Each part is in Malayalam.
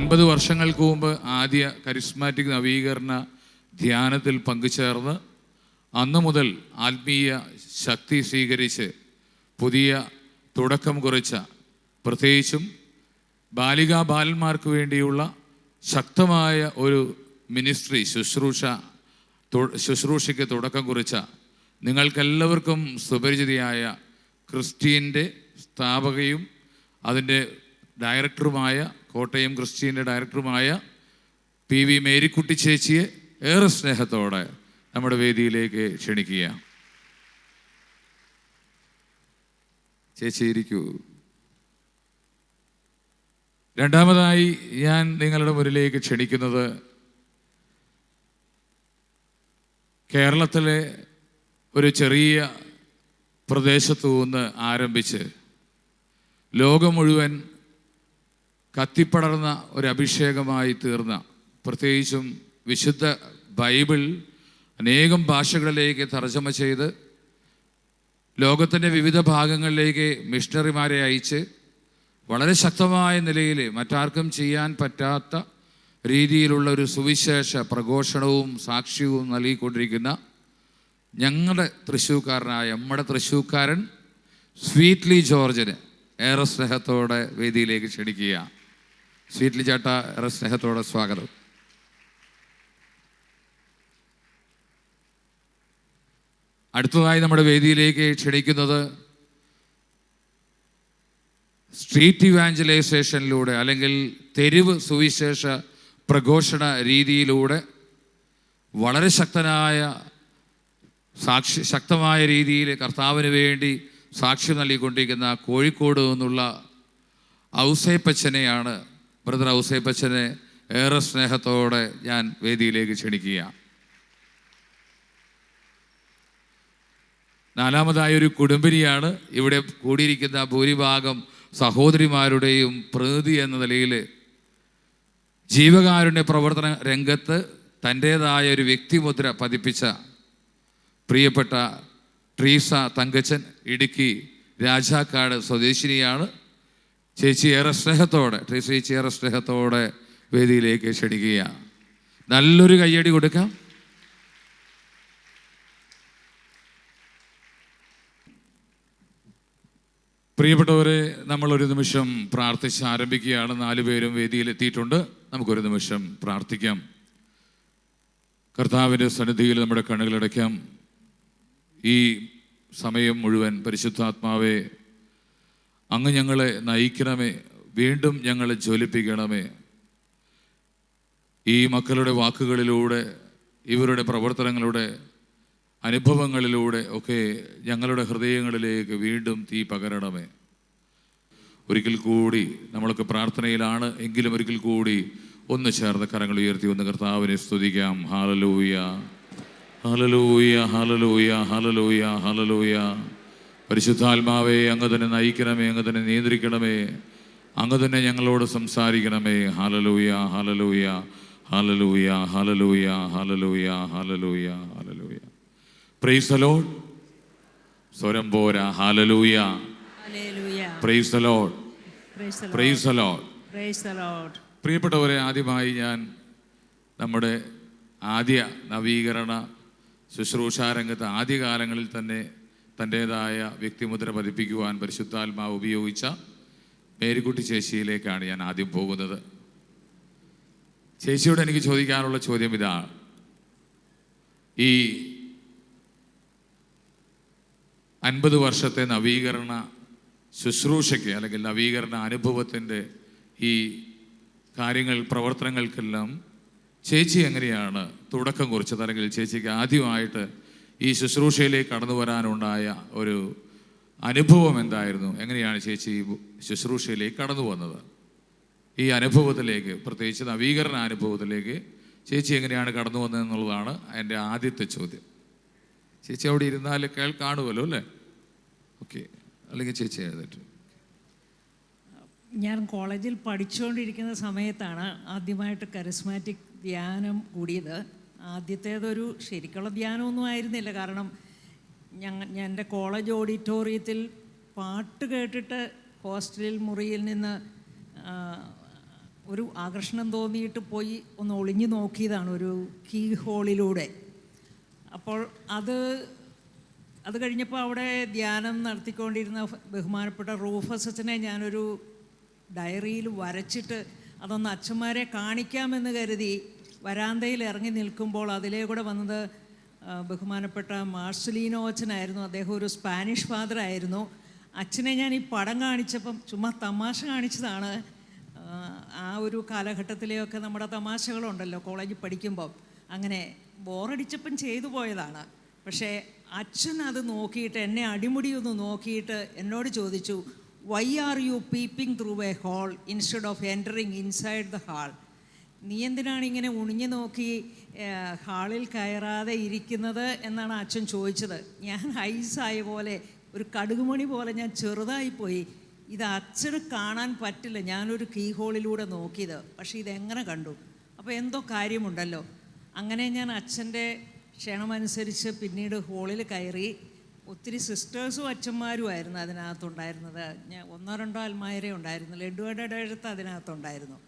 9 വർഷങ്ങൾക്ക് മുമ്പ് ആദ്യ കരിസ്മാറ്റിക് നവീകരണ ധ്യാനത്തിൽ പങ്കുചേർന്ന് അന്നു മുതൽ ആത്മീയ ശക്തി സ്വീകരിച്ച് പുതിയ തുടക്കം കുറിച്ച, പ്രത്യേകിച്ചും ബാലികാ ബാലന്മാർക്ക് വേണ്ടിയുള്ള ശക്തമായ ഒരു മിനിസ്ട്രി ശുശ്രൂഷയ്ക്ക് തുടക്കം കുറിച്ച നിങ്ങൾക്കെല്ലാവർക്കും സുപരിചിതയായ ക്രിസ്റ്റീൻ്റെ സ്ഥാപകയും അതിൻ്റെ ഡയറക്ടറുമായ, കോട്ടയം ക്രിസ്റ്റീൻ്റെ ഡയറക്ടറുമായ PV മേരിക്കുട്ടി ചേച്ചിയെ ഏറെ സ്നേഹത്തോടെ നമ്മുടെ വേദിയിലേക്ക് ക്ഷണിക്കുക. ചേച്ചി ഇരിക്കൂ. രണ്ടാമതായി ഞാൻ നിങ്ങളുടെ മുന്നിലേക്ക് ക്ഷണിക്കുന്നത് കേരളത്തിലെ ഒരു ചെറിയ പ്രദേശത്തു നിന്ന് ആരംഭിച്ച് ലോകം മുഴുവൻ കത്തിപ്പടർന്ന ഒരു അഭിഷേകമായി തീർന്ന, പ്രത്യേകിച്ചും വിശുദ്ധ ബൈബിൾ അനേകം ഭാഷകളിലേക്ക് തർജ്ജമ ചെയ്ത് ലോകത്തിൻ്റെ വിവിധ ഭാഗങ്ങളിലേക്ക് മിഷണറിമാരെ അയച്ച് വളരെ ശക്തമായ നിലയിൽ മറ്റാർക്കും ചെയ്യാൻ പറ്റാത്ത രീതിയിലുള്ള ഒരു സുവിശേഷ പ്രഘോഷണവും സാക്ഷ്യവും നൽകിക്കൊണ്ടിരിക്കുന്ന നമ്മുടെ തൃശ്ശൂർക്കാരൻ സ്വീറ്റ്ലി ജോർജിന് ഏറെ സ്നേഹത്തോടെ വേദിയിലേക്ക് ക്ഷണിക്കുക. സ്വീറ്റ്ലി ചേട്ടാ, ഏറെ സ്നേഹത്തോടെ സ്വാഗതം. അടുത്തതായി നമ്മുടെ വേദിയിലേക്ക് ക്ഷണിക്കുന്നത് സ്ട്രീറ്റ് ഇവാഞ്ചലൈസേഷനിലൂടെ അല്ലെങ്കിൽ തെരുവ് സുവിശേഷ പ്രഘോഷണ രീതിയിലൂടെ വളരെ ശക്തമായ രീതിയിൽ കർത്താവിന് വേണ്ടി സാക്ഷ്യം നൽകിക്കൊണ്ടിരിക്കുന്ന കോഴിക്കോട് നിന്നുള്ള ഔസേപ്പച്ചനെയാണ്, ബ്രദർ ഔസേപ്പച്ചനെ ഏറെ സ്നേഹത്തോടെ ഞാൻ വേദിയിലേക്ക് ക്ഷണിക്കുക. നാലാമതായൊരു കുടുംബിനിയാണ്. ഇവിടെ കൂടിയിരിക്കുന്ന ഭൂരിഭാഗം സഹോദരിമാരുടെയും പ്രതിനിധി എന്ന നിലയിൽ ജീവകാരുണ്യ പ്രവർത്തന രംഗത്ത് തൻ്റേതായ ഒരു വ്യക്തിമുദ്ര പതിപ്പിച്ച പ്രിയപ്പെട്ട ട്രീസ തങ്കച്ചൻ, ഇടുക്കി രാജാക്കാട് സ്വദേശിനിയാണ്. ചേച്ചി ഏറെ സ്നേഹത്തോടെ വേദിയിലേക്ക് ക്ഷണിക്കുക. നല്ലൊരു കയ്യടി കൊടുക്കാം. പ്രിയപ്പെട്ടവരെ, നമ്മളൊരു നിമിഷം പ്രാർത്ഥിച്ച് ആരംഭിക്കുകയാണ്. 4 പേരും വേദിയിലെത്തിയിട്ടുണ്ട്. നമുക്കൊരു നിമിഷം പ്രാർത്ഥിക്കാം. കർത്താവിൻ്റെ സന്നിധിയിൽ നമ്മുടെ കണ്ണുകളടയ്ക്കാം. ഈ സമയം മുഴുവൻ പരിശുദ്ധാത്മാവേ, അങ്ങ് ഞങ്ങളെ നയിക്കണമേ, വീണ്ടും ഞങ്ങളെ ജ്വലിപ്പിക്കണമേ. ഈ മക്കളുടെ വാക്കുകളിലൂടെ, ഇവരുടെ പ്രവർത്തനങ്ങളുടെ അനുഭവങ്ങളിലൂടെ ഒക്കെ ഞങ്ങളുടെ ഹൃദയങ്ങളിലേക്ക് വീണ്ടും തീ പകരണമേ. ഒരിക്കൽ കൂടി നമ്മളൊക്കെ പ്രാർത്ഥനയിലാണ് എങ്കിലും ഒരിക്കൽ കൂടി ഒന്ന് ചേർന്ന് കരങ്ങൾ ഉയർത്തി ഒന്ന് കർത്താവിനെ സ്തുതിക്കാം. Hallelujah, hallelujah, hallelujah, hallelujah, hallelujah. പരിശുദ്ധാത്മാവേ, അങ്ങ് തന്നെ നയിക്കണമേ, അങ്ങ് തന്നെ നിയന്ത്രിക്കണമേ, അങ്ങ് തന്നെ ഞങ്ങളോട് സംസാരിക്കണമേ. Hallelujah, hallelujah, hallelujah, hallelujah, hallelujah, hallelujah, hallelujah. Praise the lord. സ്വരം പോരാ. Hallelujah, praise the lord, praise the lord, praise the lord. പ്രിയപ്പെട്ടവരെ, ആദ്യമായി ഞാൻ നമ്മുടെ ആദ്യ നവീകരണ ശുശ്രൂഷാരംഗത്ത് ആദ്യകാലങ്ങളിൽ തന്നെ തൻ്റേതായ വ്യക്തിമുദ്ര പതിപ്പിക്കുവാൻ പരിശുദ്ധാത്മാവ് ഉപയോഗിച്ച മേരിക്കുട്ടി ചേച്ചിയിലേക്കാണ് ഞാൻ ആദ്യം പോകുന്നത്. ചേച്ചിയോട് എനിക്ക് ചോദിക്കാനുള്ള ചോദ്യം ഇതാണ്. ഈ 50 വർഷത്തെ നവീകരണ ശുശ്രൂഷയ്ക്ക് അല്ലെങ്കിൽ നവീകരണ അനുഭവത്തിൻ്റെ ഈ പ്രവർത്തനങ്ങൾക്കെല്ലാം ചേച്ചി എങ്ങനെയാണ് തുടക്കം കുറിച്ചത്? അല്ലെങ്കിൽ ചേച്ചിക്ക് ആദ്യമായിട്ട് ഈ ശുശ്രൂഷയിലേക്ക് കടന്നു വരാനുണ്ടായ ഒരു അനുഭവം എന്തായിരുന്നു? എങ്ങനെയാണ് ചേച്ചി ശുശ്രൂഷയിലേക്ക് കടന്നു വന്നത്? ഈ അനുഭവത്തിലേക്ക്, പ്രത്യേകിച്ച് നവീകരണ അനുഭവത്തിലേക്ക് ചേച്ചി എങ്ങനെയാണ് കടന്നു വന്നതെന്നുള്ളതാണ് എൻ്റെ ആദ്യത്തെ ചോദ്യം. ചേച്ചി അവിടെ ഇരുന്നാൽ കാണുമല്ലോ അല്ലേ? ഓക്കെ, അല്ലെങ്കിൽ ചേച്ചി എഴുതിട്ട്. ഞാൻ കോളേജിൽ പഠിച്ചുകൊണ്ടിരിക്കുന്ന സമയത്താണ് ആദ്യമായിട്ട് കരിസ്മാറ്റിക് ധ്യാനം കൂടിയത്. ആദ്യത്തേതൊരു ശരിക്കുള്ള ധ്യാനമൊന്നും ആയിരുന്നില്ല. കാരണം എൻ്റെ കോളേജ് ഓഡിറ്റോറിയത്തിൽ പാട്ട് കേട്ടിട്ട് ഹോസ്റ്റലിൽ മുറിയിൽ നിന്ന് ഒരു ആകർഷണം തോന്നിയിട്ട് പോയി ഒന്ന് ഒളിഞ്ഞു നോക്കിയതാണ് ഒരു കീ ഹോളിലൂടെ. അപ്പോൾ അത് കഴിഞ്ഞപ്പോൾ അവിടെ ധ്യാനം നടത്തിക്കൊണ്ടിരുന്ന ബഹുമാനപ്പെട്ട റൂഫസ് അച്ഛനെ ഞാനൊരു ഡയറിയിൽ വരച്ചിട്ട് അതൊന്ന് അച്ഛന്മാരെ കാണിക്കാമെന്ന് കരുതി വരാന്തയിൽ ഇറങ്ങി നിൽക്കുമ്പോൾ അതിലേ കൂടെ വന്നത് ബഹുമാനപ്പെട്ട മാർസലീനോ അച്ഛനായിരുന്നു. അദ്ദേഹം ഒരു സ്പാനിഷ് ഫാദർ ആയിരുന്നു. അച്ഛനെ ഞാൻ ഈ പടം കാണിച്ചപ്പം ചുമ്മാ തമാശ കാണിച്ചതാണ്. ആ ഒരു കാലഘട്ടത്തിലെയൊക്കെ നമ്മുടെ തമാശകളുണ്ടല്ലോ കോളേജിൽ പഠിക്കുമ്പം, അങ്ങനെ ബോറടിച്ചപ്പം ചെയ്തു പോയതാണ്. പക്ഷേ അച്ഛൻ അത് നോക്കിയിട്ട് എന്നെ അടിമുടി ഒന്ന് നോക്കിയിട്ട് എന്നോട് ചോദിച്ചു, why are you peeping through a hole instead of entering inside the hall? നീ എന്തിനാണ് ഇങ്ങനെ ഉണിഞ്ഞു നോക്കി ഹാളിൽ കയറാതെ ഇരിക്കുന്നത് എന്നാണ് അച്ഛൻ ചോദിച്ചത്. ഞാൻ ഐസായ പോലെ, ഒരു കടുകുമണി പോലെ ഞാൻ ചെറുതായിപ്പോയി. ഇത് അച്ഛന് കാണാൻ പറ്റില്ല, ഞാനൊരു കീ ഹോളിലൂടെ നോക്കിയത്. പക്ഷേ ഇതെങ്ങനെ കണ്ടു? അപ്പോൾ എന്തോ കാര്യമുണ്ടല്ലോ. അങ്ങനെ ഞാൻ അച്ഛൻ്റെ ക്ഷണമനുസരിച്ച് പിന്നീട് ഹോളിൽ കയറി. ഒത്തിരി സിസ്റ്റേഴ്സും അച്ഛന്മാരുമായിരുന്നു അതിനകത്തുണ്ടായിരുന്നത്. ഞാൻ 1-2 അൽമായരെ ഉണ്ടായിരുന്നില്ല. എഡ്വേർഡ് അടുത്ത് അതിനകത്തുണ്ടായിരുന്നു.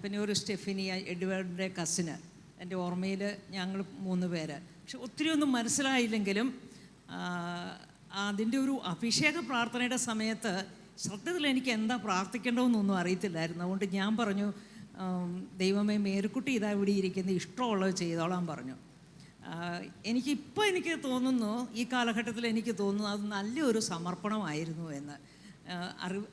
പിന്നെ ഒരു സ്റ്റെഫിനി, എഡ്വേർഡിൻ്റെ കസിന്. എൻ്റെ ഓർമ്മയിൽ ഞങ്ങൾ 3 പേര്. പക്ഷെ ഒത്തിരി ഒന്നും മനസ്സിലായില്ലെങ്കിലും അതിൻ്റെ ഒരു അഭിഷേക പ്രാർത്ഥനയുടെ സമയത്ത് സത്യത്തിൽ എനിക്ക് എന്താ പ്രാർത്ഥിക്കേണ്ടതെന്നൊന്നും അറിയത്തില്ലായിരുന്നു. അതുകൊണ്ട് ഞാൻ പറഞ്ഞു, ദൈവമേ മേരിക്കുട്ടി ഇതാ ഇവിടെ ഇരിക്കുന്നത്, ഇഷ്ടമുള്ളത് ചെയ്തോളാൻ പറഞ്ഞു. എനിക്ക് തോന്നുന്നു, ഈ കാലഘട്ടത്തിൽ എനിക്ക് തോന്നുന്നു അത് നല്ലൊരു സമർപ്പണമായിരുന്നു എന്ന്.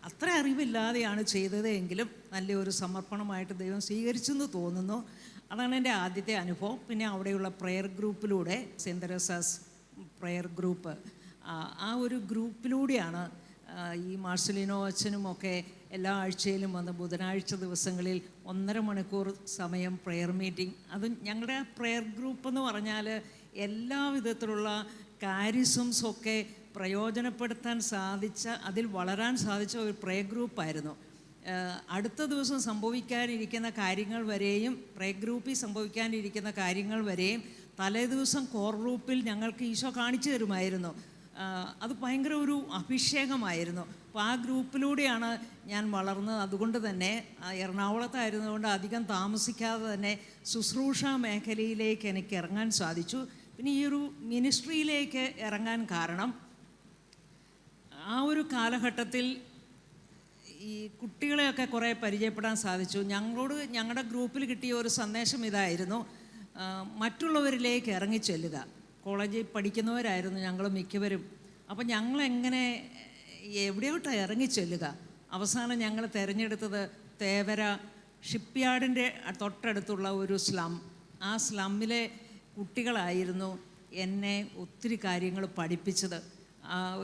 അത്ര അറിവില്ലാതെയാണ് ചെയ്തത് എങ്കിലും നല്ലൊരു സമർപ്പണമായിട്ട് ദൈവം സ്വീകരിച്ചെന്ന് തോന്നുന്നു. അതാണ് എൻ്റെ ആദ്യത്തെ അനുഭവം. പിന്നെ അവിടെയുള്ള പ്രെയർ ഗ്രൂപ്പിലൂടെ, സെൻറ്റ് തെരേസാസ് പ്രെയർ ഗ്രൂപ്പ്, ആ ഒരു ഗ്രൂപ്പിലൂടെയാണ് ഈ മാർസലിനോ അച്ഛനുമൊക്കെ എല്ലാ ആഴ്ചയിലും വന്ന് ബുധനാഴ്ച ദിവസങ്ങളിൽ 1.5 മണിക്കൂർ സമയം പ്രെയർ മീറ്റിംഗ്. അതും ഞങ്ങളുടെ പ്രെയർ ഗ്രൂപ്പ് എന്ന് പറഞ്ഞാൽ എല്ലാ വിധത്തിലുള്ള കാരിസംസൊക്കെ പ്രയോജനപ്പെടുത്താൻ സാധിച്ച, അതിൽ വളരാൻ സാധിച്ച ഒരു പ്രെയർ ഗ്രൂപ്പായിരുന്നു. അടുത്ത ദിവസം സംഭവിക്കാനിരിക്കുന്ന കാര്യങ്ങൾ വരെയും, പ്രെയർ ഗ്രൂപ്പിൽ സംഭവിക്കാനിരിക്കുന്ന കാര്യങ്ങൾ വരെയും തലേ ദിവസം കോർ ഗ്രൂപ്പിൽ ഞങ്ങൾക്ക് ഈശോ കാണിച്ചു തരുമായിരുന്നു. അത് ഭയങ്കര ഒരു അഭിഷേകമായിരുന്നു. അപ്പോൾ ആ ഗ്രൂപ്പിലൂടെയാണ് ഞാൻ വളർന്നത്. അതുകൊണ്ട് തന്നെ എറണാകുളത്തായിരുന്നതുകൊണ്ട് അധികം താമസിക്കാതെ തന്നെ ശുശ്രൂഷ മേഖലയിലേക്ക് എനിക്ക് ഇറങ്ങാൻ സാധിച്ചു. പിന്നെ ഈ ഒരു മിനിസ്ട്രിയിലേക്ക് ഇറങ്ങാൻ കാരണം, ആ ഒരു കാലഘട്ടത്തിൽ ഈ കുട്ടികളെയൊക്കെ കുറേ പരിചയപ്പെടാൻ സാധിച്ചു. ഞങ്ങളുടെ ഗ്രൂപ്പിൽ കിട്ടിയ ഒരു സന്ദേശം ഇതായിരുന്നു, മറ്റുള്ളവരിലേക്ക് ഇറങ്ങിച്ചെല്ലുക. കോളേജിൽ പഠിക്കുന്നവരായിരുന്നു ഞങ്ങൾ മിക്കവരും. അപ്പം ഞങ്ങളെങ്ങനെ എവിടെയോട്ടാണ് ഇറങ്ങിച്ചെല്ലുക? അവസാനം ഞങ്ങൾ തിരഞ്ഞെടുത്തത് തേവര ഷിപ്പ്യാർഡിൻ്റെ തൊട്ടടുത്തുള്ള ഒരു സ്ലം. ആ സ്ലമ്മിലെ കുട്ടികളായിരുന്നു എന്നെ ഒത്തിരി കാര്യങ്ങൾ പഠിപ്പിച്ചത്.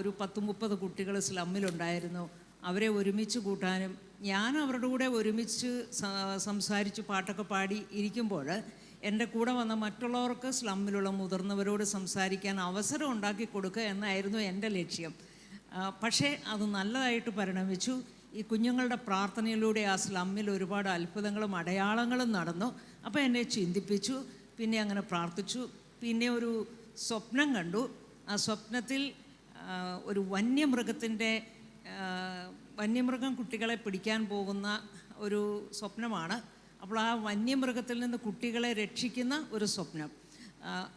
ഒരു 10-30 കുട്ടികൾ സ്ലമ്മിലുണ്ടായിരുന്നു. അവരെ ഒരുമിച്ച് കൂട്ടാനും ഞാൻ അവരുടെ കൂടെ ഒരുമിച്ച് സംസാരിച്ച് പാട്ടൊക്കെ പാടി ഇരിക്കുമ്പോൾ എൻ്റെ കൂടെ വന്ന മറ്റുള്ളവർക്ക് സ്ലമ്മിലുള്ള മുതിർന്നവരോട് സംസാരിക്കാൻ അവസരം ഉണ്ടാക്കി കൊടുക്കുക എന്നായിരുന്നു എൻ്റെ ലക്ഷ്യം. പക്ഷേ അത് നല്ലതായിട്ട് പരിണമിച്ചു. ഈ കുഞ്ഞുങ്ങളുടെ പ്രാർത്ഥനയിലൂടെ ആ സ്ലമ്മിൽ ഒരുപാട് അത്ഭുതങ്ങളും അടയാളങ്ങളും നടന്നു. അപ്പോൾ എന്നെ ചിന്തിപ്പിച്ചു. പിന്നെ അങ്ങനെ പ്രാർത്ഥിച്ചു. പിന്നെ ഒരു സ്വപ്നം കണ്ടു. ആ സ്വപ്നത്തിൽ ഒരു വന്യമൃഗം കുട്ടികളെ പിടിക്കാൻ പോകുന്ന ഒരു സ്വപ്നമാണ്. അപ്പോൾ ആ വന്യമൃഗത്തിൽ നിന്ന് കുട്ടികളെ രക്ഷിക്കുന്ന ഒരു സ്വപ്നം.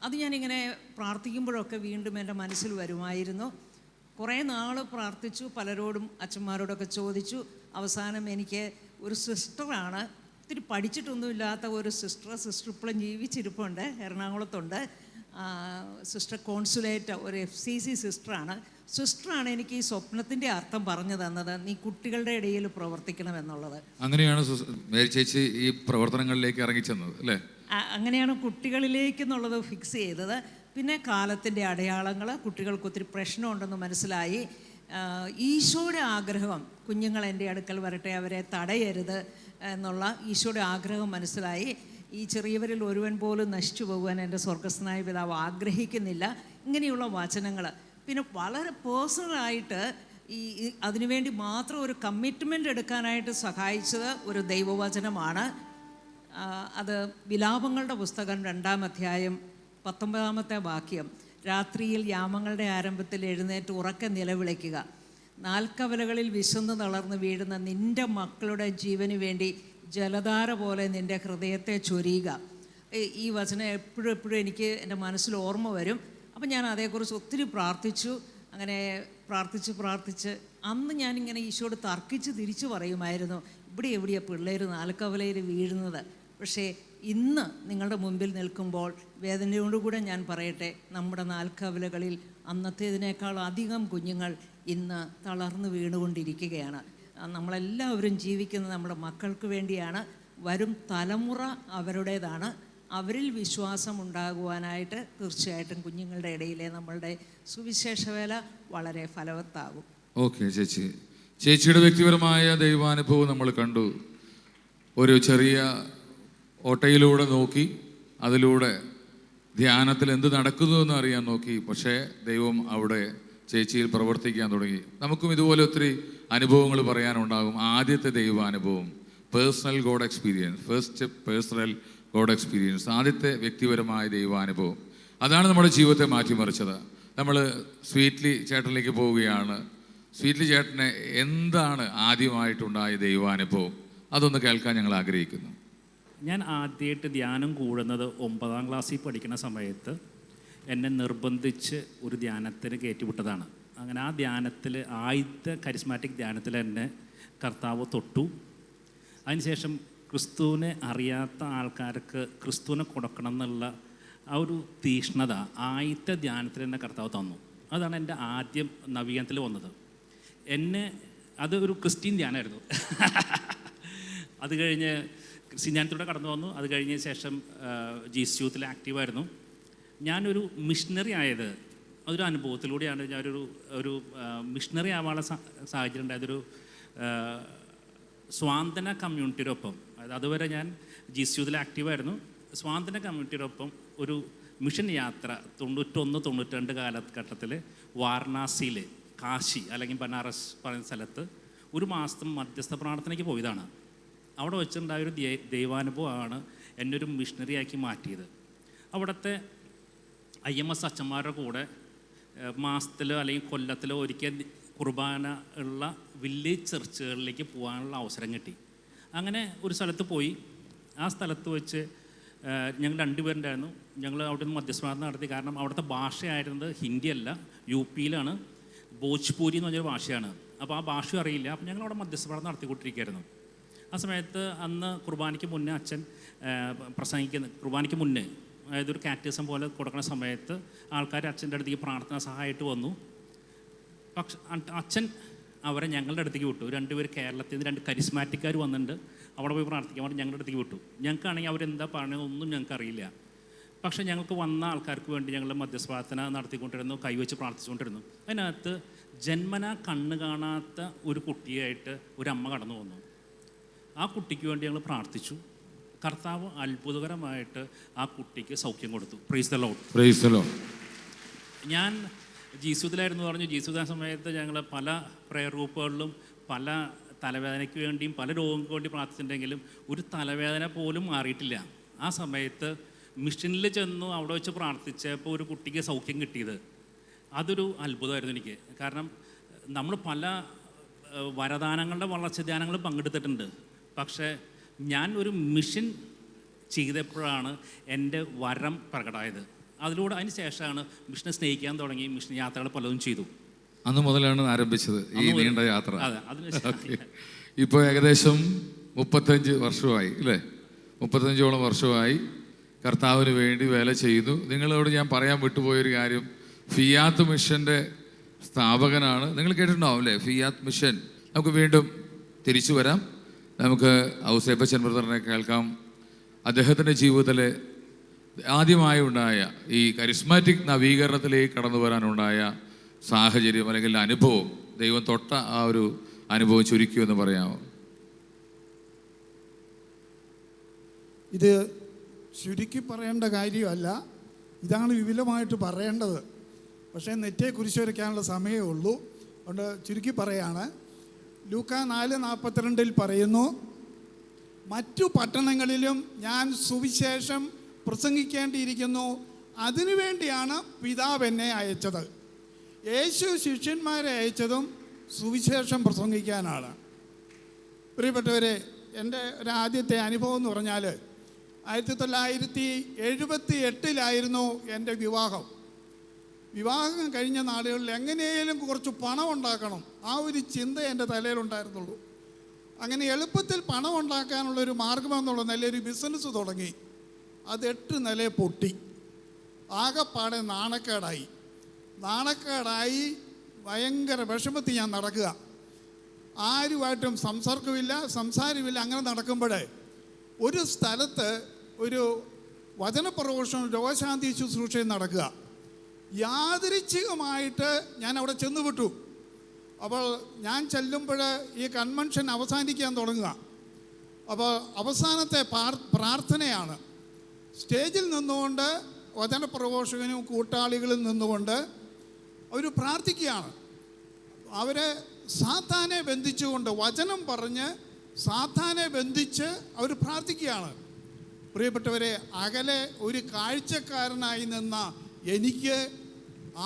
അത് ഞാനിങ്ങനെ പ്രാർത്ഥിക്കുമ്പോഴൊക്കെ വീണ്ടും എൻ്റെ മനസ്സിൽ വരുമായിരുന്നു. കുറേ നാൾ പ്രാർത്ഥിച്ചു, പലരോടും അച്ഛന്മാരോടൊക്കെ ചോദിച്ചു. അവസാനം എനിക്ക് ഒരു സിസ്റ്ററാണ്, ഒത്തിരി പഠിച്ചിട്ടൊന്നുമില്ലാത്ത ഒരു സിസ്റ്റർ ഇപ്പോഴും ജീവിച്ചിരിപ്പുണ്ട്, എറണാകുളത്തുണ്ട്. സിസ്റ്റർ കോൺസുലേറ്റ, ഒരു FCC സിസ്റ്ററാണ് എനിക്ക് ഈ സ്വപ്നത്തിൻ്റെ അർത്ഥം പറഞ്ഞു തന്നത്. നീ കുട്ടികളുടെ ഇടയിൽ പ്രവർത്തിക്കണം എന്നുള്ളത്. അങ്ങനെയാണ് മേരി ചേച്ചി ഈ പ്രവർത്തനങ്ങളിലേക്ക് ഇറങ്ങിച്ചെന്നത് അല്ലേ? അങ്ങനെയാണ് കുട്ടികളിലേക്കെന്നുള്ളത് ഫിക്സ് ചെയ്തത്. പിന്നെ കാലത്തിൻ്റെ അടയാളങ്ങൾ, കുട്ടികൾക്ക് ഒത്തിരി പ്രശ്നമുണ്ടെന്ന് മനസ്സിലായി. ഈശോയുടെ ആഗ്രഹം, കുഞ്ഞുങ്ങൾ എൻ്റെ അടുക്കൽ വരട്ടെ, അവരെ തടയരുത് എന്നുള്ള ഈശോയുടെ ആഗ്രഹം മനസ്സിലായി. ഈ ചെറിയവരിൽ ഒരുവൻ പോലും നശിച്ചു പോകുവാൻ എൻ്റെ സ്വർഗസ്ഥനായ പിതാവ് ആഗ്രഹിക്കുന്നില്ല. ഇങ്ങനെയുള്ള വചനങ്ങൾ. പിന്നെ വളരെ പേഴ്സണലായിട്ട് അതിനുവേണ്ടി മാത്രം ഒരു കമ്മിറ്റ്മെൻ്റ് എടുക്കാനായിട്ട് സഹായിച്ചത് ഒരു ദൈവവചനമാണ്. അത് വിലാപങ്ങളുടെ പുസ്തകം 2-ാം അധ്യായം 19-ാമത്തെ വാക്യം. രാത്രിയിൽ യാമങ്ങളുടെ ആരംഭത്തിൽ എഴുന്നേറ്റ് ഉറക്കെ നിലവിളിക്കുക, 4 കവലകളിൽ വിശന്ന് തളർന്ന് വീഴുന്ന നിൻ്റെ മക്കളുടെ ജീവന് വേണ്ടി ജലധാര പോലെ നിൻ്റെ ഹൃദയത്തെ ചൊരിയുക. ഈ വചനം എപ്പോഴും എനിക്ക് എൻ്റെ മനസ്സിൽ ഓർമ്മ വരും. അപ്പം ഞാൻ അതേക്കുറിച്ച് ഒത്തിരി പ്രാർത്ഥിച്ചു. അങ്ങനെ പ്രാർത്ഥിച്ച് അന്ന് ഞാനിങ്ങനെ ഈശോയോട് തർക്കിച്ച് തിരിച്ചു പറയുമായിരുന്നു, ഇവിടെ എവിടെയാണ് പിള്ളേർ നാൽക്കവലയിൽ വീഴുന്നത്. പക്ഷേ ഇന്ന് നിങ്ങളുടെ മുമ്പിൽ നിൽക്കുമ്പോൾ വേദനയോടുകൂടെ ഞാൻ പറയട്ടെ, നമ്മുടെ നാൽക്കവലകളിൽ അന്നത്തേതിനേക്കാൾ അധികം കുഞ്ഞുങ്ങൾ ഇന്ന് തളർന്നു വീണുകൊണ്ടിരിക്കുകയാണ്. നമ്മളെല്ലാവരും ജീവിക്കുന്നത് നമ്മുടെ മക്കൾക്ക് വേണ്ടിയാണ്. വരും തലമുറ അവരുടേതാണ്. അവരിൽ വിശ്വാസം ഉണ്ടാകുവാനായിട്ട് തീർച്ചയായിട്ടും കുഞ്ഞുങ്ങളുടെ ഇടയിലെ നമ്മളുടെ സുവിശേഷ വേല വളരെ ഫലവത്താകും. ഓക്കെ ചേച്ചിയുടെ വ്യക്തിപരമായ ദൈവാനുഭവം നമ്മൾ കണ്ടു. ഒരു ചെറിയ ഓട്ടയിലൂടെ നോക്കി, അതിലൂടെ ധ്യാനത്തിൽ എന്ത് നടക്കുന്നു എന്ന് അറിയാൻ നോക്കി. പക്ഷേ ദൈവം അവിടെ ചേച്ചിയിൽ പ്രവർത്തിക്കാൻ തുടങ്ങി. നമുക്കും ഇതുപോലെ ഒത്തിരി അനുഭവങ്ങൾ പറയാനുണ്ടാകും. ആദ്യത്തെ ദൈവാനുഭവം, പേഴ്സണൽ ഗോഡ് എക്സ്പീരിയൻസ്, ആദ്യത്തെ വ്യക്തിപരമായ ദൈവാനുഭവം, അതാണ് നമ്മുടെ ജീവിതത്തെ മാറ്റിമറിച്ചത്. നമ്മൾ സ്വീറ്റ്ലി ചേട്ടനിലേക്ക് പോവുകയാണ്. സ്വീറ്റ്ലി ചേട്ടന് എന്താണ് ആദ്യമായിട്ടുണ്ടായ ദൈവാനുഭവം? അതൊന്ന് കേൾക്കാൻ ഞങ്ങൾ ആഗ്രഹിക്കുന്നു. ഞാൻ ആദ്യമായിട്ട് ധ്യാനം കൂടുന്നത് 9ാം ക്ലാസ്സിൽ പഠിക്കുന്ന സമയത്ത് എന്നെ നിർബന്ധിച്ച് ഒരു ധ്യാനത്തിന് കയറ്റിവിട്ടതാണ്. അങ്ങനെ ആ ധ്യാനത്തിൽ, ആദ്യത്തെ കരിസ്മാറ്റിക് ധ്യാനത്തിൽ എന്നെ കർത്താവ് തൊട്ടു. അതിനുശേഷം ക്രിസ്തുവിനെ അറിയാത്ത ആൾക്കാർക്ക് ക്രിസ്തുവിനെ കൊടുക്കണം എന്നുള്ള ആ ഒരു തീഷ്ണത ആദ്യത്തെ ധ്യാനത്തിൽ എന്നെ കർത്താവ് തന്നു. അതാണ് എൻ്റെ ആദ്യം നവീകരണത്തിൽ വന്നത്. അത് ഒരു ക്രിസ്ത്യൻ ധ്യാനമായിരുന്നു. അത് കഴിഞ്ഞ് ക്രിസ്ത്യൻ ധ്യാനത്തിലൂടെ കടന്നു വന്നു. അത് കഴിഞ്ഞ ശേഷം ജീസ് യൂത്തിൽ ആക്റ്റീവായിരുന്നു. ഞാനൊരു മിഷണറി ആയത് അതൊരു അനുഭവത്തിലൂടെയാണ്. ഞാനൊരു മിഷണറി ആവാനുള്ള സാഹചര്യം ഉണ്ടായതൊരു സ്വാന്തന കമ്മ്യൂണിറ്റിയുടെ ഒപ്പം. അതായത് അതുവരെ ഞാൻ ജീസ് യൂത്തിൽ ആക്റ്റീവായിരുന്നു. സ്വാന്തന കമ്മ്യൂണിറ്റിയുടെ ഒപ്പം ഒരു മിഷൻ യാത്ര 91-92 കാലഘട്ടത്തിൽ വാരണാസിയിൽ, കാശി അല്ലെങ്കിൽ ബനാറസ് പറയുന്ന സ്ഥലത്ത് ഒരു മാസം മധ്യസ്ഥ പ്രാർത്ഥനയ്ക്ക് പോയതാണ്. അവിടെ വെച്ചിട്ടുണ്ടായൊരു ദൈവാനുഭവമാണ് എന്നെ ഒരു മിഷണറിയാക്കി മാറ്റിയത്. അവിടുത്തെ IMS അച്ഛന്മാരുടെ കൂടെ മാസത്തിലോ അല്ലെങ്കിൽ കൊല്ലത്തിലോ ഒരിക്കൽ കുർബാന ഉള്ള വില്ലേജ് ചർച്ചുകളിലേക്ക് പോകാനുള്ള അവസരം കിട്ടി. അങ്ങനെ ഒരു സ്ഥലത്ത് പോയി. ആ സ്ഥലത്ത് വെച്ച് ഞങ്ങൾ 2 പേരുണ്ടായിരുന്നു. ഞങ്ങൾ അവിടെ നിന്ന് മധ്യസ്ഥപ്രാർത്ഥന നടത്തി. കാരണം അവിടുത്തെ ഭാഷയായിരുന്നത് ഹിന്ദിയല്ല, UP യിലാണ് ഭോജ്പൂരി എന്ന് പറഞ്ഞൊരു ഭാഷയാണ്. അപ്പോൾ ആ ഭാഷ അറിയില്ല. അപ്പോൾ ഞങ്ങൾ അവിടെ മധ്യസ്ഥപ്രാർത്ഥന നടത്തിക്കൊണ്ടിരിക്കുകയായിരുന്നു. ആ സമയത്ത് അന്ന് കുർബാനയ്ക്ക് മുന്നേ അച്ഛൻ കുർബാനയ്ക്ക് മുന്നേ, അതായത് ഒരു കാറ്റഗിസം പോലെ കൊടുക്കുന്ന സമയത്ത് ആൾക്കാർ അച്ഛൻ്റെ അടുത്തേക്ക് പ്രാർത്ഥന സഹായമായിട്ട് വന്നു. പക്ഷെ അച്ഛൻ അവരെ ഞങ്ങളുടെ അടുത്തേക്ക് വിട്ടു. 2 പേര് കേരളത്തിൽ നിന്ന് 2 കരിസ്മാറ്റിക്കാർ വന്നിട്ടുണ്ട്. അവിടെ പോയി പ്രാർത്ഥിക്കാൻ വേണ്ടി ഞങ്ങളുടെ അടുത്തേക്ക് വിട്ടു. ഞങ്ങൾക്കാണെങ്കിൽ അവരെന്താ പറയുന്നതൊന്നും ഞങ്ങൾക്ക് അറിയില്ല. പക്ഷേ ഞങ്ങൾക്ക് വന്ന ആൾക്കാർക്ക് വേണ്ടി ഞങ്ങൾ മധ്യസ്ഥ നടത്തിക്കൊണ്ടിരുന്നു, കൈവച്ച് പ്രാർത്ഥിച്ചുകൊണ്ടിരുന്നു. അതിനകത്ത് ജന്മന കണ്ണ് കാണാത്ത ഒരു കുട്ടിയായിട്ട് ഒരു അമ്മ കടന്നു വന്നു. ആ കുട്ടിക്ക് വേണ്ടി ഞങ്ങൾ പ്രാർത്ഥിച്ചു. കർത്താവ് അത്ഭുതകരമായിട്ട് ആ കുട്ടിക്ക് സൗഖ്യം കൊടുത്തു. Praise the Lord. ഞാൻ ജീസൂത്തിലായിരുന്നു പറഞ്ഞു. ജീസൂത്ത സമയത്ത് ഞങ്ങൾ പല പ്രെയർ ഗ്രൂപ്പുകളിലും പല തലവേദനയ്ക്ക് വേണ്ടിയും പല രോഗങ്ങൾക്ക് വേണ്ടി പ്രാർത്ഥിച്ചിട്ടുണ്ടെങ്കിലും ഒരു തലവേദന പോലും മാറിയിട്ടില്ല. ആ സമയത്ത് മിഷനിൽ ചെന്നു അവിടെ വെച്ച് പ്രാർത്ഥിച്ചപ്പോൾ ഒരു കുട്ടിക്ക് സൗഖ്യം കിട്ടിയത് അതൊരു അത്ഭുതമായിരുന്നു എനിക്ക്. കാരണം നമ്മൾ പല വരദാനങ്ങളുടെ വളർച്ച ധ്യാനങ്ങളും പങ്കെടുത്തിട്ടുണ്ട്. പക്ഷേ ഞാൻ ഒരു മിഷൻ ചെയ്തപ്പോഴാണ് എൻ്റെ വരം പ്രകടമായത്. അതിലൂടെ അതിന് ശേഷമാണ് മിഷനെ സ്നേഹിക്കാൻ തുടങ്ങി. മിഷൻ യാത്രകൾ പലതും ചെയ്തു. അന്ന് മുതലാണ് ആരംഭിച്ചത് ഈ നീണ്ട യാത്ര. അതെ, അതിന് ഇപ്പോൾ ഏകദേശം 35 വർഷമായി അല്ലേ? 35ഓളം വർഷമായി കർത്താവിന് വേണ്ടി വേല ചെയ്യുന്നു. നിങ്ങളോട് ഞാൻ പറയാൻ വിട്ടുപോയൊരു കാര്യം, ഫിയാത്ത് മിഷൻ്റെ സ്ഥാപകനാണ്. നിങ്ങൾ കേട്ടിട്ടുണ്ടാവും അല്ലേ, ഫിയാത്ത് മിഷൻ. നമുക്ക് വീണ്ടും തിരിച്ചു വരാം. നമുക്ക് ഔസേപ്പച്ചൻ ബ്രദറിനെ കേൾക്കാം. അദ്ദേഹത്തിൻ്റെ ജീവിതത്തിലെ ആദ്യമായി ഉണ്ടായ ഈ കരിസ്മാറ്റിക് നവീകരണത്തിലേക്ക് കടന്നു വരാനുണ്ടായ സാഹചര്യം അല്ലെങ്കിൽ അനുഭവം, ദൈവം തൊട്ട ആ ഒരു അനുഭവം ചുരുക്കിയെന്ന് പറയാമോ? ഇത് ചുരുക്കി പറയേണ്ട കാര്യമല്ല, ഇതാണ് വിപുലമായിട്ട് പറയേണ്ടത്. പക്ഷേ നെറ്റേ കുരിശ് വരയ്ക്കാനുള്ള സമയമേ ഉള്ളൂ. അതുകൊണ്ട് ചുരുക്കി പറയാണ്. ലൂക്കാ 4:42 പറയുന്നു, മറ്റു പട്ടണങ്ങളിലും ഞാൻ സുവിശേഷം പ്രസംഗിക്കേണ്ടിയിരിക്കുന്നു, അതിനുവേണ്ടിയാണ് പിതാവ് എന്നെ അയച്ചത്. യേശു ശിഷ്യന്മാരെ അയച്ചതും സുവിശേഷം പ്രസംഗിക്കാനാണ്. പ്രിയപ്പെട്ടവരെ, എൻ്റെ ഒരു ആദ്യത്തെ അനുഭവം എന്ന് പറഞ്ഞാൽ 1978 എൻ്റെ വിവാഹം. വിവാഹം കഴിഞ്ഞ നാളുകളിൽ എങ്ങനെയും കുറച്ച് പണം ഉണ്ടാക്കണം, ആ ഒരു ചിന്ത എൻ്റെ തലയിലുണ്ടായിരുന്നുള്ളൂ. അങ്ങനെ എളുപ്പത്തിൽ പണം ഉണ്ടാക്കാനുള്ളൊരു മാർഗമെന്നുള്ള നല്ലൊരു ബിസിനസ് തുടങ്ങി. അത് 8 നില പൊട്ടി. ആകെപ്പാടെ നാണക്കേടായി ഭയങ്കര വിഷമത്തിൽ ഞാൻ നടക്കുക. ആരുമായിട്ടും സംസാരമില്ല. അങ്ങനെ നടക്കുമ്പോഴേ ഒരു സ്ഥലത്ത് ഒരു വചനപ്രഘോഷണം രോഗശാന്തി ശുശ്രൂഷയും നടക്കുക. യാദൃച്ഛികമായിട്ട് ഞാൻ അവിടെ ചെന്നുവിട്ടു. അപ്പോൾ ഞാൻ ചെല്ലുമ്പോൾ ഈ കൺവെൻഷൻ അവസാനിക്കാൻ തുടങ്ങുക. അപ്പോൾ അവസാനത്തെ പ്രാർത്ഥനയാണ്. സ്റ്റേജിൽ നിന്നുകൊണ്ട് വചനപ്രഘോഷകനും കൂട്ടാളികളും നിന്നുകൊണ്ട് അവർ പ്രാർത്ഥിക്കുകയാണ്. അവരെ സാത്താനെ ബന്ധിച്ചുകൊണ്ട് വചനം പറഞ്ഞ് സാത്താനെ ബന്ധിച്ച് അവർ പ്രാർത്ഥിക്കുകയാണ്. പ്രിയപ്പെട്ടവരെ, അകലെ ഒരു കാഴ്ചക്കാരനായി നിന്ന എനിക്ക്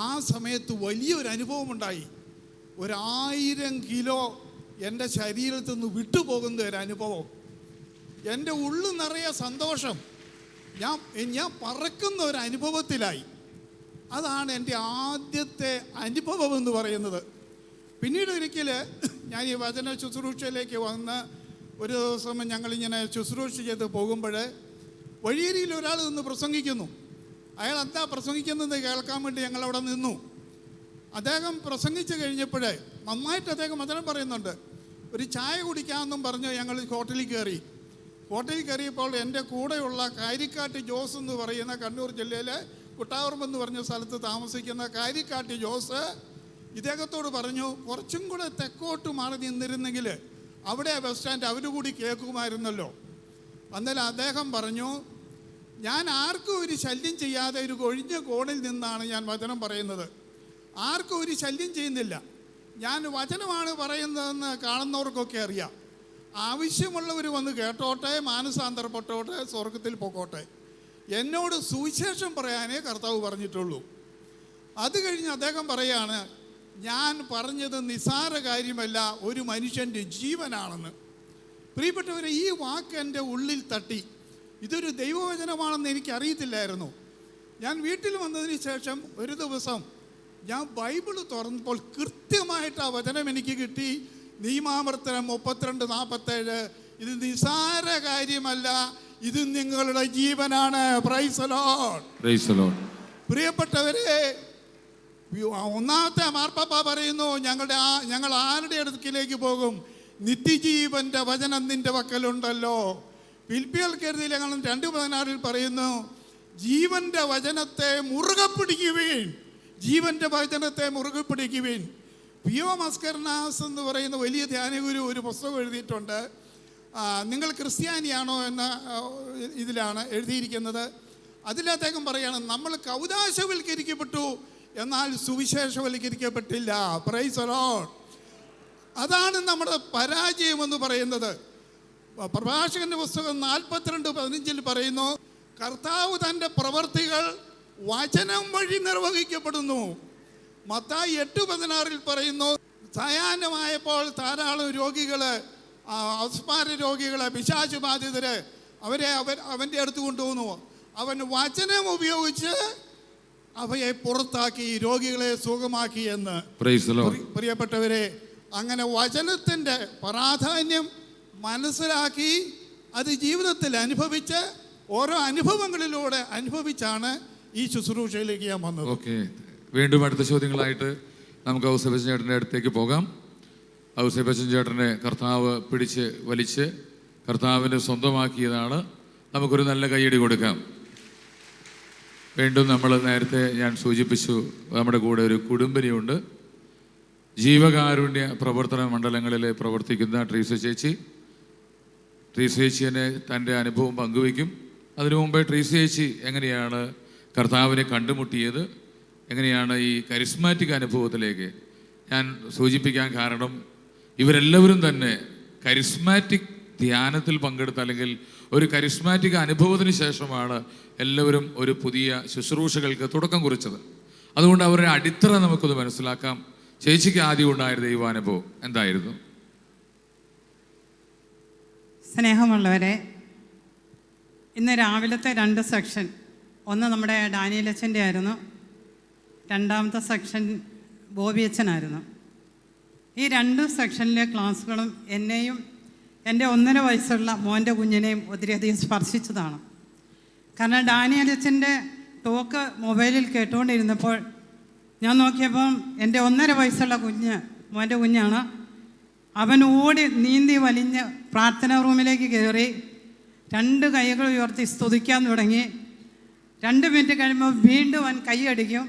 ആ സമയത്ത് വലിയൊരു അനുഭവമുണ്ടായി. 1000 കിലോ എൻ്റെ ശരീരത്തിൽ നിന്ന് വിട്ടുപോകുന്ന ഒരു അനുഭവം. എൻ്റെ ഉള്ളു നിറയെ സന്തോഷം. ഞാൻ പറക്കുന്ന ഒരു അനുഭവത്തിലായി. അതാണ് എൻ്റെ ആദ്യത്തെ അനുഭവം എന്ന് പറയുന്നത്. പിന്നീട് ഒരിക്കൽ ഞാൻ ഈ വചന ശുശ്രൂഷയിലേക്ക് വന്ന് ഒരു ദിവസം ഞങ്ങളിങ്ങനെ ശുശ്രൂഷ ചെയ്ത് പോകുമ്പോൾ വഴിയരിയിൽ ഒരാൾ നിന്ന് പ്രസംഗിക്കുന്നു. അയാൾ എന്താ പ്രസംഗിക്കുന്നത് കേൾക്കാൻ വേണ്ടി ഞങ്ങളവിടെ നിന്നു. അദ്ദേഹം പ്രസംഗിച്ച് കഴിഞ്ഞപ്പോഴേ നന്നായിട്ട് അദ്ദേഹം വചനം പറയുന്നുണ്ട്. ഒരു ചായ കുടിക്കാമെന്നും പറഞ്ഞ് ഞങ്ങൾ ഹോട്ടലിൽ കയറിയപ്പോൾ എൻ്റെ കൂടെയുള്ള കാരിക്കാട്ട് ജോസ് എന്ന് പറയുന്ന കണ്ണൂർ ജില്ലയിലെ കുട്ടാവറം എന്ന് പറഞ്ഞ സ്ഥലത്ത് താമസിക്കുന്ന കാരിക്കാട്ട് ജോസ് ഇദ്ദേഹത്തോട് പറഞ്ഞു, കുറച്ചും കൂടെ തെക്കോട്ട് മാറി നിന്നിരുന്നെങ്കിൽ അവിടെ ബസ് സ്റ്റാൻഡ് അവർ കൂടി കേൾക്കുമായിരുന്നല്ലോ. അന്നേരം അദ്ദേഹം പറഞ്ഞു, ഞാൻ ആർക്കും ഒരു ശല്യം ചെയ്യാതെ ഒരു ഒഴിഞ്ഞ കോണിൽ നിന്നാണ് ഞാൻ വചനം പറയുന്നത്. ആർക്കും ഒരു ശല്യം ചെയ്യുന്നില്ല. ഞാൻ വചനമാണ് പറയുന്നതെന്ന് കാണുന്നവർക്കൊക്കെ അറിയാം. ആവശ്യമുള്ളവർ വന്ന് കേട്ടോട്ടെ, മാനസാന്തരപ്പെട്ടോട്ടെ, സ്വർഗത്തിൽ പോക്കോട്ടെ. എന്നോട് സുവിശേഷം പറയാനേ കർത്താവ് പറഞ്ഞിട്ടുള്ളൂ. അത് കഴിഞ്ഞ് അദ്ദേഹം പറയാണ്, ഞാൻ പറഞ്ഞത് നിസ്സാര കാര്യമല്ല, ഒരു മനുഷ്യൻ്റെ ജീവനാണെന്ന്. പ്രിയപ്പെട്ടവരെ, ഈ വാക്ക് എൻ്റെ ഉള്ളിൽ തട്ടി. ഇതൊരു ദൈവവചനമാണെന്ന് എനിക്കറിയത്തില്ലായിരുന്നു. ഞാൻ വീട്ടിൽ വന്നതിന് ശേഷം ഒരു ദിവസം ഞാൻ ബൈബിൾ തുറന്നപ്പോൾ കൃത്യമായിട്ട് ആ വചനം എനിക്ക് കിട്ടി. നിയമാവർത്തനം 32:47. ഇത് നിസ്സാര കാര്യമല്ല, ഇത് നിങ്ങളുടെ ജീവനാണ്. Price the lord. Praise the lord. പ്രിയപ്പെട്ടവരെ, ഒന്നാമത്തെ മാർപ്പാപ്പ പറയുന്നു, ഞങ്ങൾ ആരുടെ അടുക്കിലേക്ക് പോകും? നിത്യജീവന്റെ വചനം നിന്റെ പക്കലുണ്ടല്ലോ. ഫിലിപ്പിയർക്കെഴുതിയ 2:16 പറയുന്നു, ജീവന്റെ വചനത്തെ മുറുകെ പിടിക്കുവീൻ. ജീവന്റെ വചനത്തെ മുറുകെ പിടിക്കുവീൻ. പിയോ മസ്കർനാസ് എന്ന് പറയുന്ന വലിയ ധ്യാനഗുരു ഒരു പുസ്തകം എഴുതിയിട്ടുണ്ട്. നിങ്ങൾ ക്രിസ്ത്യാനിയാണോ എന്ന ഇതിലാണ് എഴുതിയിരിക്കുന്നത്. അതിൽ അദ്ദേഹം പറയാണ്, നമ്മൾ കൗദാശവൽക്കരിക്കപ്പെട്ടു, എന്നാൽ സുവിശേഷവൽക്കരിക്കപ്പെട്ടില്ല. Price the Lord. അതാണ് നമ്മുടെ പരാജയം എന്ന് പറയുന്നത്. പ്രഭാഷകന്റെ പുസ്തകം 42:15 പറയുന്നു, കർത്താവ് തൻ്റെ പ്രവർത്തികൾ വചനം വഴി നിർവഹിക്കപ്പെടുന്നു. മത്തായി 8:16 പറയുന്നു, സായാഹ്നമായപ്പോൾ ധാരാളം രോഗികള്, അസ്മാര രോഗികളെ, പിശാച് ബാധിതര്, അവരെ അവൻ്റെ അടുത്ത് കൊണ്ടുപോകുന്നു. അവൻ വചനം ഉപയോഗിച്ച് അവയെ പുറത്താക്കി, രോഗികളെ സുഖമാക്കി എന്ന്. പ്രിയപ്പെട്ടവരെ, അങ്ങനെ വചനത്തിൻ്റെ പ്രാധാന്യം മനസ്സിലാക്കി അത് ജീവിതത്തിൽ അനുഭവിച്ച് ഓരോ അനുഭവങ്ങളിലൂടെ അനുഭവിച്ചാണ് ഈ ശുശ്രൂഷയിലേക്ക് ഞാൻ വന്നത്. ഓക്കെ, വീണ്ടും അടുത്ത ചോദ്യങ്ങളായിട്ട് നമുക്ക് ഔസേപ്പച്ചൻ ചേട്ടൻ്റെ അടുത്തേക്ക് പോകാം. ഔസേപ്പച്ചൻ ചേട്ടനെ കർത്താവ് പിടിച്ച് വലിച്ച് കർത്താവിന് സ്വന്തമാക്കിയതാണ്. നമുക്കൊരു നല്ല കയ്യടി കൊടുക്കാം. വീണ്ടും നമ്മൾ നേരത്തെ ഞാൻ സൂചിപ്പിച്ചു, നമ്മുടെ കൂടെ ഒരു കുടുംബിനിയുണ്ട്. ജീവകാരുണ്യ പ്രവർത്തന മണ്ഡലങ്ങളിൽ പ്രവർത്തിക്കുന്ന ട്രീസ ചേച്ചിയെ തൻ്റെ അനുഭവം പങ്കുവയ്ക്കും. അതിനു മുമ്പേ ട്രീസ ചേച്ചി എങ്ങനെയാണ് കർത്താവിനെ കണ്ടുമുട്ടിയത്, എങ്ങനെയാണ് ഈ കരിസ്മാറ്റിക് അനുഭവത്തിലേക്ക് ഞാൻ സൂചിപ്പിക്കാൻ കാരണം, ഇവരെല്ലാവരും തന്നെ കരിസ്മാറ്റിക് ധ്യാനത്തിൽ പങ്കെടുത്ത അല്ലെങ്കിൽ ഒരു കരിസ്മാറ്റിക് അനുഭവത്തിന് ശേഷമാണ് എല്ലാവരും ഒരു പുതിയ ശുശ്രൂഷകൾക്ക് തുടക്കം കുറിച്ചത്. അതുകൊണ്ട് അവരുടെ അടിത്തറ നമുക്കൊന്ന് മനസ്സിലാക്കാം. ചേച്ചിക്ക് ആദ്യം ഉണ്ടായ ദൈവാനുഭവം എന്തായിരുന്നു? സ്നേഹമുള്ളവരെ, ഇന്ന് രാവിലത്തെ 2 സെക്ഷൻ, ഒന്ന് നമ്മുടെ ഡാനിയലച്ചൻ്റെ ആയിരുന്നു, രണ്ടാമത്തെ സെക്ഷൻ ബോബി അച്ഛനായിരുന്നു. ഈ 2 സെക്ഷനിലെ ക്ലാസ്സുകളും എന്നെയും എൻ്റെ 1.5 വയസ്സുള്ള മോൻ്റെ കുഞ്ഞിനെയും ഒത്തിരിയധികം സ്പർശിച്ചതാണ്. കാരണം ഡാനിയലച്ചൻ്റെ ടോക്ക് മൊബൈലിൽ കേട്ടുകൊണ്ടിരുന്നപ്പോൾ ഞാൻ നോക്കിയപ്പം എൻ്റെ 1.5 വയസ്സുള്ള മോൻ്റെ കുഞ്ഞാണ്. അവൻ ഓടി നീന്തി വലിഞ്ഞ് പ്രാർത്ഥനാ റൂമിലേക്ക് കയറി 2 കൈകൾ ഉയർത്തി സ്തുതിക്കാൻ തുടങ്ങി. 2 മിനിറ്റ് കഴിയുമ്പോൾ വീണ്ടും അവൻ കൈയടിക്കും.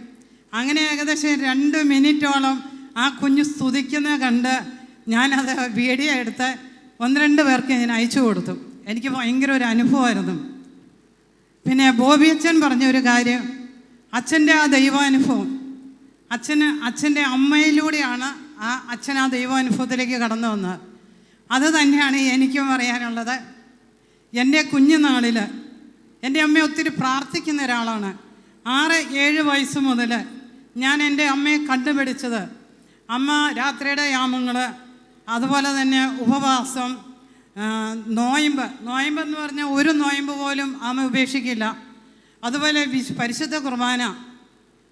അങ്ങനെ ഏകദേശം 2 മിനിറ്റോളം ആ കുഞ്ഞ് സ്തുതിക്കുന്നത് കണ്ട് ഞാനത് വീഡിയോ എടുത്ത് 1-2 പേർക്ക് ഞാൻ അയച്ചു കൊടുത്തു. എനിക്ക് ഭയങ്കര ഒരു അനുഭവമായിരുന്നു. പിന്നെ ബോബി അച്ഛൻ പറഞ്ഞൊരു കാര്യം, അച്ഛൻ്റെ ആ ദൈവാനുഭവം, അച്ഛൻ്റെ അമ്മയിലൂടെയാണ് അച്ഛൻ ആ ദൈവാനുഭവത്തിലേക്ക് കടന്നു വന്നത്. അത് തന്നെയാണ് എനിക്കും പറയാനുള്ളത്. എൻ്റെ കുഞ്ഞുനാളിൽ എൻ്റെ അമ്മ ഒത്തിരി പ്രാർത്ഥിക്കുന്ന ഒരാളാണ്. 6-7 വയസ്സ് മുതൽ ഞാൻ എൻ്റെ അമ്മയെ കണ്ടുപിടിച്ചത് അമ്മ രാത്രിയുടെ യാമങ്ങൾ, അതുപോലെ തന്നെ ഉപവാസം, നോയമ്പെന്ന് പറഞ്ഞാൽ ഒരു നോയമ്പ് പോലും അമ്മ ഉപേക്ഷിക്കില്ല. അതുപോലെ പരിശുദ്ധ കുർബാന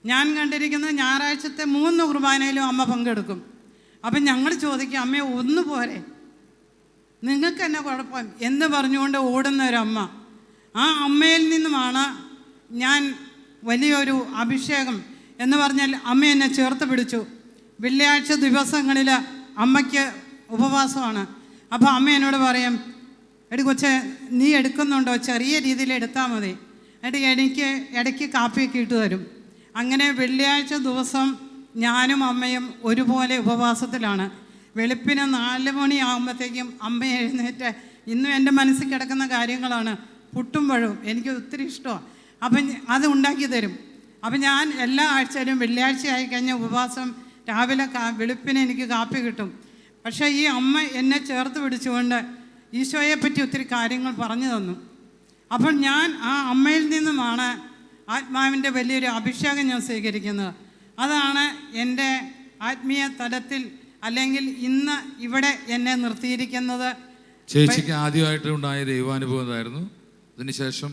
ഞാൻ കണ്ടിരിക്കുന്നത് ഞായറാഴ്ചത്തെ 3 കുർബാനയിലും അമ്മ പങ്കെടുക്കും. അപ്പം ഞങ്ങൾ ചോദിക്കും, അമ്മയെ ഒന്ന് പോരെ, നിങ്ങൾക്ക് എന്നെ കുഴപ്പം എന്ന് പറഞ്ഞുകൊണ്ട് ഓടുന്ന ഒരമ്മ. ആ അമ്മയിൽ നിന്നുമാണ് ഞാൻ വലിയൊരു അഭിഷേകം എന്ന് പറഞ്ഞാൽ അമ്മ എന്നെ ചേർത്ത് പിടിച്ചു. വെള്ളിയാഴ്ച ദിവസങ്ങളിൽ അമ്മയ്ക്ക് ഉപവാസമാണ്. അപ്പോൾ അമ്മ എന്നോട് പറയും, എടി കൊച്ചേ, നീ എടുക്കുന്നുണ്ടോ, ചെറിയ രീതിയിൽ എടുത്താൽ മതി, എനിക്ക് ഇടയ്ക്ക് കാപ്പിയൊക്കെ ഇട്ട് തരും. അങ്ങനെ വെള്ളിയാഴ്ച ദിവസം ഞാനും അമ്മയും ഒരുപോലെ ഉപവാസത്തിലാണ്. വെളുപ്പിന് 4 മണിയാകുമ്പോഴത്തേക്കും അമ്മ എഴുന്നേറ്റ്, ഇന്നും എൻ്റെ മനസ്സിൽ കിടക്കുന്ന കാര്യങ്ങളാണ്, പുട്ടും പഴവും എനിക്ക് ഒത്തിരി ഇഷ്ടമാണ്. അപ്പം അത് ഉണ്ടാക്കി തരും. അപ്പം ഞാൻ എല്ലാ ആഴ്ചയിലും വെള്ളിയാഴ്ച ആയിക്കഴിഞ്ഞാൽ ഉപവാസം രാവിലെ വെളുപ്പിന് എനിക്ക് കാപ്പി കിട്ടും. പക്ഷേ ഈ അമ്മ എന്നെ ചേർത്ത് പിടിച്ചുകൊണ്ട് ഈശോയെപ്പറ്റി ഒത്തിരി കാര്യങ്ങൾ പറഞ്ഞു തന്നു. അപ്പോൾ ഞാൻ ആ അമ്മയിൽ നിന്നുമാണ് ആത്മാവിൻ്റെ വലിയൊരു അഭിഷേകം ഞാൻ സ്വീകരിക്കുന്നത്. അതാണ് എൻ്റെ ആത്മീയ തലത്തിൽ അല്ലെങ്കിൽ ഇന്ന് ഇവിടെ എന്നെ നിർത്തിയിരിക്കുന്നത്. ചേച്ചിക്ക് ആദ്യമായിട്ട് ഉണ്ടായ ദൈവാനുഭവം എന്തായിരുന്നു? അതിനുശേഷം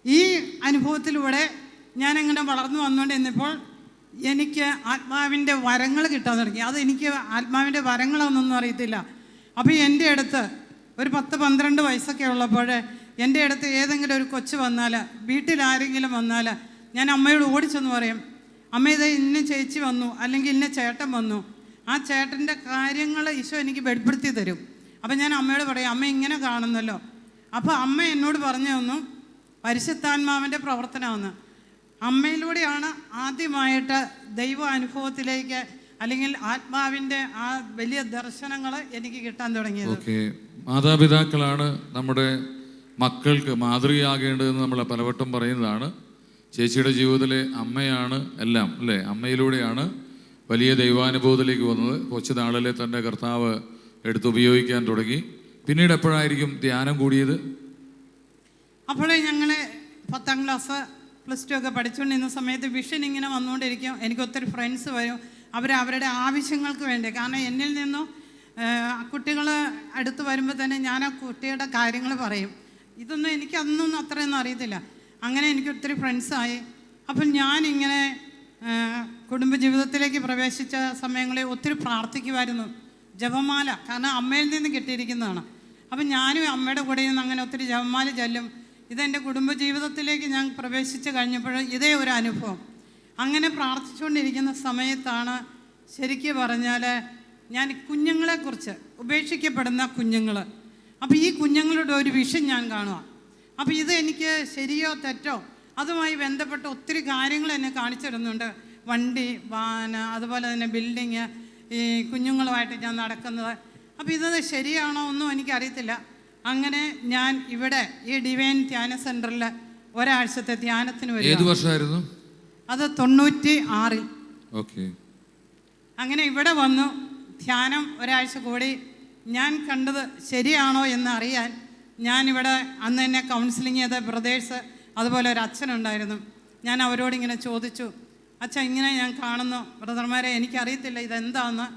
ഈ അനുഭവത്തിലൂടെ ഞാനിങ്ങനെ വളർന്നു വന്നുകൊണ്ടിരുന്നപ്പോൾ എനിക്ക് ആത്മാവിൻ്റെ വരങ്ങൾ കിട്ടാൻ തുടങ്ങി. അത് എനിക്ക് ആത്മാവിൻ്റെ വരങ്ങളൊന്നും അറിയത്തില്ല. അപ്പോൾ എൻ്റെ അടുത്ത് ഒരു 10-12 വയസ്സൊക്കെ ഉള്ളപ്പോൾ എൻ്റെ അടുത്ത് ഏതെങ്കിലും ഒരു കൊച്ചു വന്നാൽ, വീട്ടിലാരെങ്കിലും വന്നാൽ, ഞാൻ അമ്മയോട് ഓടിച്ചെന്ന് പറയും, അമ്മ ഇത് ഇന്ന ചേച്ചി വന്നു, അല്ലെങ്കിൽ ഇന്ന ചേട്ടൻ വന്നു, ആ ചേട്ടൻ്റെ കാര്യങ്ങൾ ഈശോ എനിക്ക് വെളിപ്പെടുത്തി തരും. അപ്പം ഞാൻ അമ്മയോട് പറയും, അമ്മ ഇങ്ങനെ കാണുന്നല്ലോ. അപ്പോൾ അമ്മ എന്നോട് പറഞ്ഞു തന്നു പരിശുദ്ധാത്മാവിൻ്റെ പ്രവർത്തനമെന്ന്. അമ്മയിലൂടെയാണ് ആദ്യമായിട്ട് ദൈവ അനുഭവത്തിലേക്ക് അല്ലെങ്കിൽ ആത്മാവിൻ്റെ ആ വലിയ ദർശനങ്ങൾ എനിക്ക് കിട്ടാൻ തുടങ്ങിയത്. ഓക്കെ, മാതാപിതാക്കളാണ് നമ്മുടെ മക്കൾക്ക് മാതൃകയാകേണ്ടതെന്ന് നമ്മൾ പലവട്ടം പറയുന്നതാണ്. ചേച്ചിയുടെ ജീവിതത്തിലെ അമ്മയാണ് എല്ലാം, അല്ലേ? അമ്മയിലൂടെയാണ് വലിയ ദൈവാനുഭവത്തിലേക്ക് വന്നത്. കുറച്ച് നാളിലെ തൻ്റെ കർത്താവ് എടുത്തുപയോഗിക്കാൻ തുടങ്ങി. പിന്നീട് എപ്പോഴായിരിക്കും ധ്യാനം കൂടിയത്? അപ്പോൾ ഞങ്ങൾ 10ാം ക്ലാസ് +2 ഒക്കെ പഠിച്ചുകൊണ്ടിരുന്ന സമയത്ത് വിഷൻ ഇങ്ങനെ വന്നുകൊണ്ടിരിക്കും. എനിക്ക് ഒത്തിരി ഫ്രണ്ട്സ് വരും. അവരുടെ ആവശ്യങ്ങൾക്ക് വേണ്ടി, കാരണം എന്നിൽ നിന്നും കുട്ടികൾ അടുത്ത് വരുമ്പോൾ തന്നെ ഞാൻ ആ കുട്ടിയുടെ കാര്യങ്ങൾ പറയും. ഇതൊന്നും എനിക്ക് അന്നൊന്നും അത്രയൊന്നും അറിയത്തില്ല. അങ്ങനെ എനിക്ക് ഒത്തിരി ഫ്രണ്ട്സായി. അപ്പം ഞാനിങ്ങനെ കുടുംബജീവിതത്തിലേക്ക് പ്രവേശിച്ച സമയങ്ങളിൽ ഒത്തിരി പ്രാർത്ഥിക്കുമായിരുന്നു. ജപമാല, കാരണം അമ്മയിൽ നിന്ന് കിട്ടിയിരിക്കുന്നതാണ്. അപ്പം ഞാനും അമ്മയുടെ കൂടെ നിന്ന് അങ്ങനെ ഒത്തിരി ജപമാല ചൊല്ലും. ഇതെൻ്റെ കുടുംബജീവിതത്തിലേക്ക് ഞാൻ പ്രവേശിച്ച് കഴിഞ്ഞപ്പോൾ ഇതേ ഒരു അനുഭവം. അങ്ങനെ പ്രാർത്ഥിച്ചുകൊണ്ടിരിക്കുന്ന സമയത്താണ് ശരിക്കും പറഞ്ഞാൽ ഞാൻ കുഞ്ഞുങ്ങളെക്കുറിച്ച്, ഉപേക്ഷിക്കപ്പെടുന്ന കുഞ്ഞുങ്ങൾ, അപ്പോൾ ഈ കുഞ്ഞുങ്ങളുടെ ഒരു വിഷൻ ഞാൻ കാണുക. അപ്പോൾ ഇത് എനിക്ക് ശരിയോ തെറ്റോ അതുമായി ബന്ധപ്പെട്ട ഒത്തിരി കാര്യങ്ങൾ എന്നെ കാണിച്ചിരുന്നുണ്ട്. വണ്ടി, വാഹനം, അതുപോലെ തന്നെ ബിൽഡിങ്, ഈ കുഞ്ഞുങ്ങളുമായിട്ട് ഞാൻ നടക്കുന്നത്. അപ്പോൾ ഇത് ശരിയാണോ ഒന്നും എനിക്കറിയത്തില്ല. അങ്ങനെ ഞാൻ ഇവിടെ ഈ ഡിവൈൻ ധ്യാന സെൻറ്ററിൽ ഒരാഴ്ചത്തെ ധ്യാനത്തിന് വരും. ഏത് വർഷമായിരുന്നു അത്? 96-ൽ. ഓക്കെ. അങ്ങനെ ഇവിടെ വന്നു ധ്യാനം ഒരാഴ്ച കൂടി. ഞാൻ കണ്ടത് ശരിയാണോ എന്ന് അറിയാൻ ഞാനിവിടെ അന്ന് എന്നെ കൗൺസിലിംഗ് ചെയ്ത ബ്രദേഴ്സ്, അതുപോലെ ഒരു അച്ഛനുണ്ടായിരുന്നു. ഞാൻ അവരോടിങ്ങനെ ചോദിച്ചു, അച്ഛൻ ഇങ്ങനെ ഞാൻ കാണുന്നു ബ്രദർമാരെ, എനിക്കറിയത്തില്ല ഇതെന്താണെന്ന്.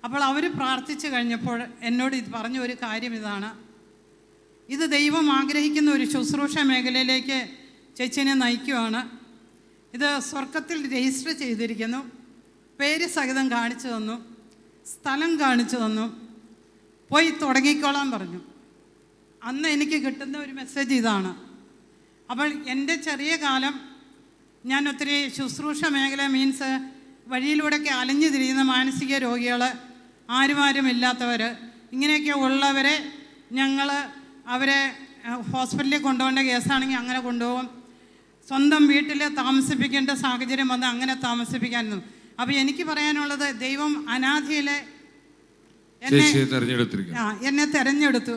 അപ്പോൾ അവർ പ്രാർത്ഥിച്ചു കഴിഞ്ഞപ്പോൾ എന്നോട് ഇത് പറഞ്ഞ ഒരു കാര്യം ഇതാണ്, ഇത് ദൈവം ആഗ്രഹിക്കുന്ന ഒരു ശുശ്രൂഷ മേഖലയിലേക്ക് ചേച്ചിനെ നയിക്കുവാണ്. ഇത് സ്വർഗത്തിൽ രജിസ്റ്റർ ചെയ്തിരിക്കുന്നു. പേര് സഹിതം കാണിച്ചു തന്നു, സ്ഥലം കാണിച്ചു തന്നു, പോയി തുടങ്ങിക്കോളാൻ പറഞ്ഞു. അന്ന് എനിക്ക് കിട്ടുന്ന ഒരു മെസ്സേജ് ഇതാണ്. അപ്പോൾ എൻ്റെ ചെറിയ കാലം ഞാൻ ഒത്തിരി ശുശ്രൂഷ മേഖല മീൻസ് വഴിയിലൂടെയൊക്കെ അലഞ്ഞു തിരിയുന്ന മാനസിക രോഗികൾ, ആരുമില്ലാത്തവർ, ഇങ്ങനെയൊക്കെ ഉള്ളവരെ ഞങ്ങൾ അവരെ ഹോസ്പിറ്റലിൽ കൊണ്ടുപോകേണ്ട കേസാണെങ്കിൽ അങ്ങനെ കൊണ്ടുപോകും. സ്വന്തം വീട്ടിൽ താമസിപ്പിക്കേണ്ട സാഹചര്യം വന്ന് അങ്ങനെ താമസിപ്പിക്കാനും. അപ്പോൾ എനിക്ക് പറയാനുള്ളത്, ദൈവം അനാഥയിലെ എന്നെ തിരഞ്ഞെടുത്തു.